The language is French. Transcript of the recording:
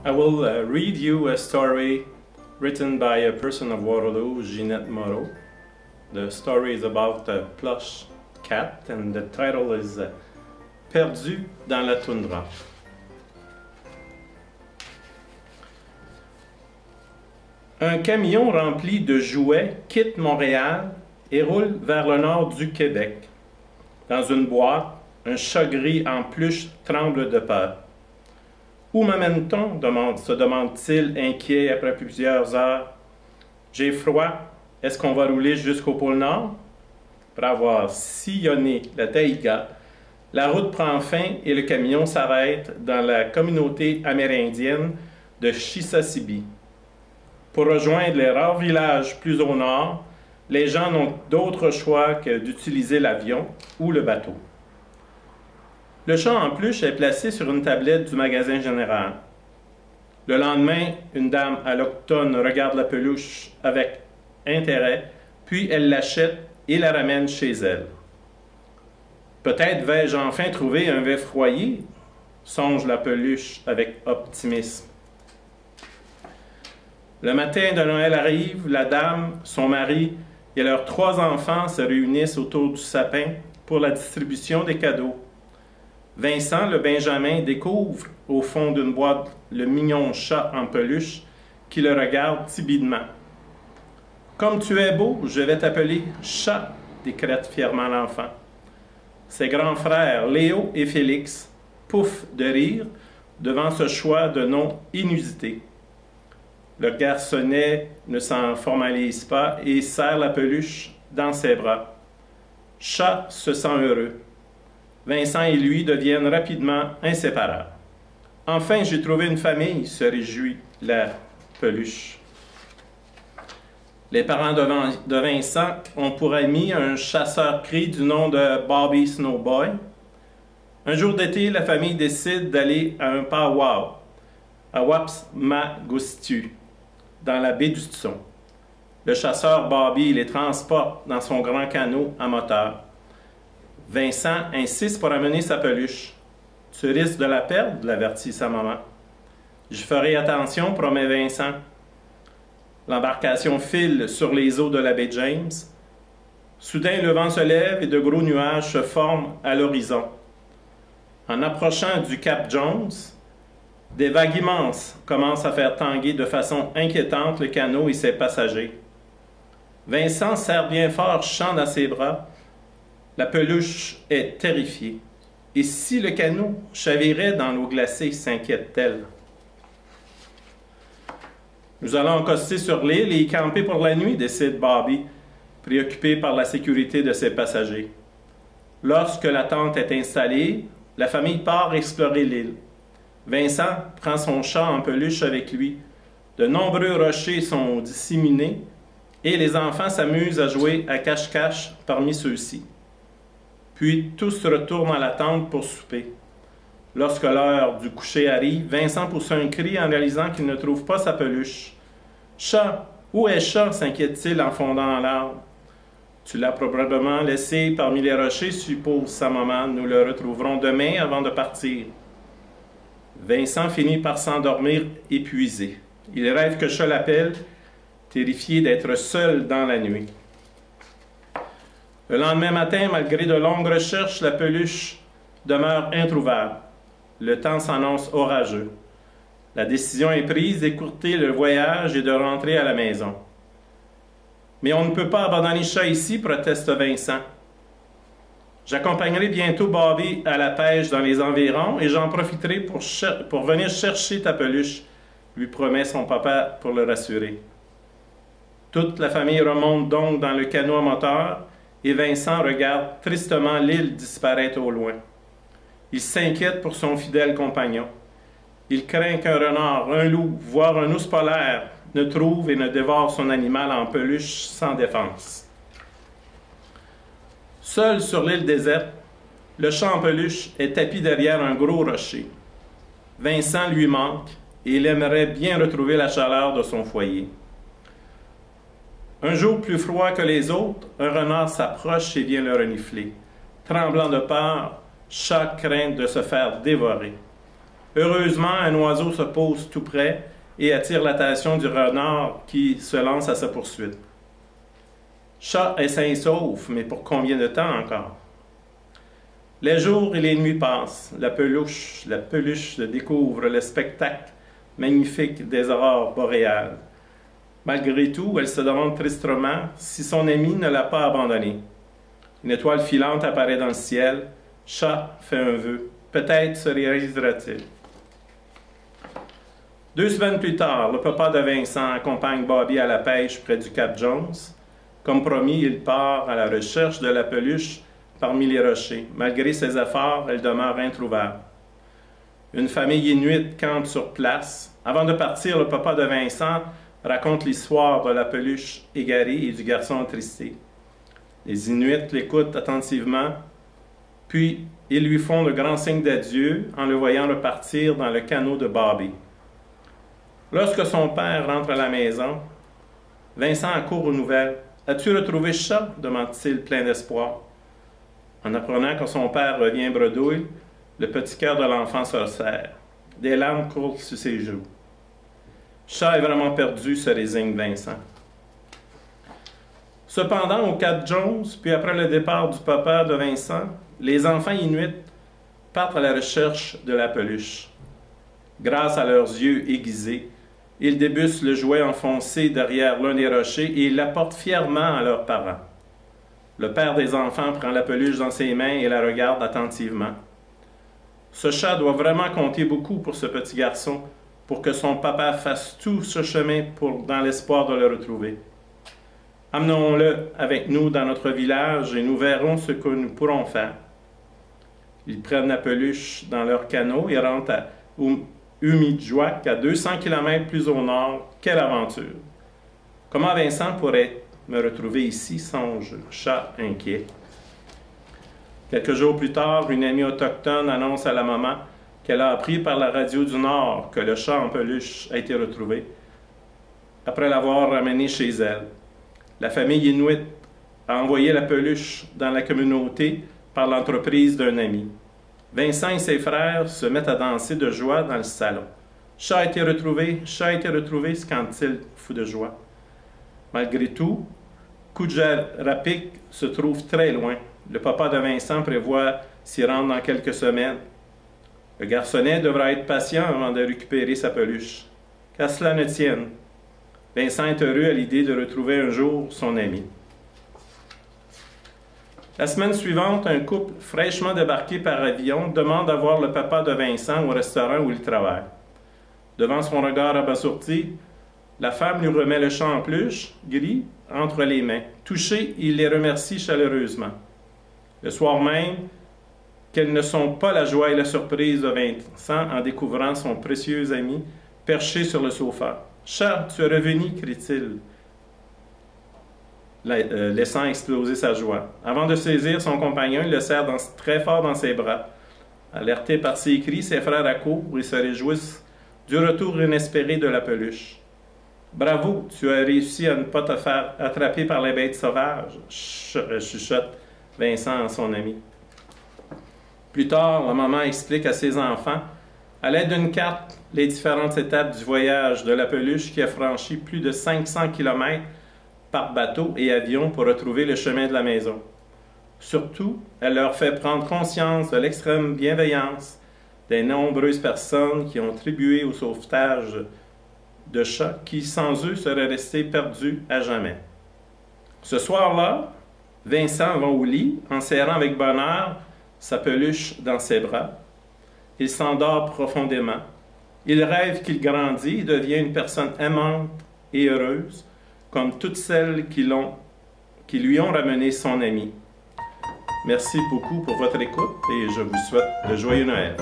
I will read you a story written by a person of Waterloo, Ginette Moreau. The story is about a plush cat and the title is Perdu dans la toundra. Un camion rempli de jouets quitte Montréal et roule vers le nord du Québec. Dans une boîte, un chat gris en peluche tremble de peur. Où m'amène-t-on? Se demande-t-il, inquiet après plusieurs heures. J'ai froid. Est-ce qu'on va rouler jusqu'au pôle Nord? Après avoir sillonné la taïga, la route prend fin et le camion s'arrête dans la communauté amérindienne de Chisasibi. Pour rejoindre les rares villages plus au nord, les gens n'ont d'autre choix que d'utiliser l'avion ou le bateau. Le chat en peluche est placé sur une tablette du magasin général. Le lendemain, une dame allochtone regarde la peluche avec intérêt, puis elle l'achète et la ramène chez elle. Peut-être vais-je enfin trouver un vrai foyer, songe la peluche avec optimisme. Le matin de Noël arrive, la dame, son mari et leurs 3 enfants se réunissent autour du sapin pour la distribution des cadeaux. Vincent, le Benjamin, découvre au fond d'une boîte le mignon chat en peluche qui le regarde timidement. « Comme tu es beau, je vais t'appeler Chat », décrète fièrement l'enfant. Ses grands frères, Léo et Félix, pouffent de rire devant ce choix de nom inusité. Le garçonnet ne s'en formalise pas et serre la peluche dans ses bras. Chat se sent heureux. Vincent et lui deviennent rapidement inséparables. « Enfin, j'ai trouvé une famille », se réjouit la peluche. Les parents de Vincent ont pour ami un chasseur-cri du nom de Bobby Snowboy. Un jour d'été, la famille décide d'aller à un powwow à Wapsmagostiu, dans la baie du Tson. Le chasseur Bobby les transporte dans son grand canot à moteur. Vincent insiste pour amener sa peluche. « Tu risques de la perdre », l'avertit sa maman. « Je ferai attention », promet Vincent. L'embarcation file sur les eaux de la baie James. Soudain, le vent se lève et de gros nuages se forment à l'horizon. En approchant du cap Jones, des vagues immenses commencent à faire tanguer de façon inquiétante le canot et ses passagers. Vincent serre bien fort Chant dans ses bras. La peluche est terrifiée. Et si le canot chavirait dans l'eau glacée, s'inquiète-t-elle. Nous allons accoster sur l'île et y camper pour la nuit, décide Bobby, préoccupé par la sécurité de ses passagers. Lorsque la tente est installée, la famille part explorer l'île. Vincent prend son chat en peluche avec lui. De nombreux rochers sont disséminés et les enfants s'amusent à jouer à cache-cache parmi ceux-ci. Puis tous retournent à la tente pour souper. Lorsque l'heure du coucher arrive, Vincent pousse un cri en réalisant qu'il ne trouve pas sa peluche. « Chat, où est Chat? » s'inquiète-t-il en fondant en larmes. « Tu l'as probablement laissé parmi les rochers, suppose sa maman. Nous le retrouverons demain avant de partir. » Vincent finit par s'endormir épuisé. Il rêve que Chat l'appelle, terrifié d'être seul dans la nuit. Le lendemain matin, malgré de longues recherches, la peluche demeure introuvable. Le temps s'annonce orageux. La décision est prise d'écourter le voyage et de rentrer à la maison. « Mais on ne peut pas abandonner Chat ici », proteste Vincent. « J'accompagnerai bientôt Bobby à la pêche dans les environs et j'en profiterai pour venir chercher ta peluche », lui promet son papa pour le rassurer. Toute la famille remonte donc dans le canot à moteur et Vincent regarde tristement l'île disparaître au loin. Il s'inquiète pour son fidèle compagnon. Il craint qu'un renard, un loup, voire un ours polaire ne trouve et ne dévore son animal en peluche sans défense. Seul sur l'île déserte, le chat en peluche est tapi derrière un gros rocher. Vincent lui manque et il aimerait bien retrouver la chaleur de son foyer. Un jour plus froid que les autres, un renard s'approche et vient le renifler. Tremblant de peur, Chat craint de se faire dévorer. Heureusement, un oiseau se pose tout près et attire l'attention du renard qui se lance à sa poursuite. Chat est sain et sauf, mais pour combien de temps encore? Les jours et les nuits passent. La peluche découvre le spectacle magnifique des aurores boréales. Malgré tout, elle se demande tristement si son ami ne l'a pas abandonnée. Une étoile filante apparaît dans le ciel. Chat fait un vœu. Peut-être se réalisera-t-il. 2 semaines plus tard, le papa de Vincent accompagne Bobby à la pêche près du Cap Jones. Comme promis, il part à la recherche de la peluche parmi les rochers. Malgré ses efforts, elle demeure introuvable. Une famille inuite campe sur place. Avant de partir, le papa de Vincent raconte l'histoire de la peluche égarée et du garçon attristé. Les Inuits l'écoutent attentivement, puis ils lui font de grands signes d'adieu en le voyant repartir dans le canot de Bobby. Lorsque son père rentre à la maison, Vincent accourt aux nouvelles. « As-tu retrouvé Chat? » demande-t-il plein d'espoir. En apprenant que son père revient bredouille, le petit cœur de l'enfant se resserre. Des larmes courent sur ses joues. « Chat est vraiment perdu, » se résigne Vincent. Cependant, au Cap Jones, puis après le départ du papa de Vincent, les enfants inuits partent à la recherche de la peluche. Grâce à leurs yeux aiguisés, ils débusquent le jouet enfoncé derrière l'un des rochers et ils l'apportent fièrement à leurs parents. Le père des enfants prend la peluche dans ses mains et la regarde attentivement. Ce chat doit vraiment compter beaucoup pour ce petit garçon, pour que son papa fasse tout ce chemin dans l'espoir de le retrouver. Amenons-le avec nous dans notre village et nous verrons ce que nous pourrons faire. Ils prennent la peluche dans leur canot et rentrent à Umidjuak, à 200 km plus au nord. Quelle aventure! Comment Vincent pourrait me retrouver ici, songe Chat inquiet. Quelques jours plus tard, une amie autochtone annonce à la maman qu'elle a appris par la radio du Nord que le chat en peluche a été retrouvé, après l'avoir ramené chez elle. La famille inuit a envoyé la peluche dans la communauté par l'entreprise d'un ami. Vincent et ses frères se mettent à danser de joie dans le salon. « Chat a été retrouvé, chat a été retrouvé » scandent-ils fous de joie. Malgré tout, Kujarapik se trouve très loin. Le papa de Vincent prévoit s'y rendre dans quelques semaines. Le garçonnet devra être patient avant de récupérer sa peluche. Qu'à cela ne tienne, Vincent est heureux à l'idée de retrouver un jour son ami. La semaine suivante, un couple fraîchement débarqué par avion demande à voir le papa de Vincent au restaurant où il travaille. Devant son regard abasourdi, la femme lui remet le chat en peluche, gris, entre les mains. Touché, il les remercie chaleureusement. Le soir même, quelles ne sont pas la joie et la surprise de Vincent en découvrant son précieux ami perché sur le sofa. « Chat, tu es revenu » crie-t-il, laissant exploser sa joie. Avant de saisir son compagnon, il le serre très fort dans ses bras. Alertés par ses cris, ses frères accourent et se réjouissent du retour inespéré de la peluche. « Bravo, tu as réussi à ne pas te faire attraper par les bêtes sauvages » chuchote Vincent à son ami. Plus tard, la maman explique à ses enfants, à l'aide d'une carte, les différentes étapes du voyage de la peluche qui a franchi plus de 500 km par bateau et avion pour retrouver le chemin de la maison. Surtout, elle leur fait prendre conscience de l'extrême bienveillance des nombreuses personnes qui ont contribué au sauvetage de chats qui, sans eux, seraient restés perdus à jamais. Ce soir-là, Vincent va au lit en serrant avec bonheur sa peluche dans ses bras. Il s'endort profondément. Il rêve qu'il grandit et devient une personne aimante et heureuse, comme toutes celles qui lui ont ramené son ami. Merci beaucoup pour votre écoute et je vous souhaite de joyeux Noël.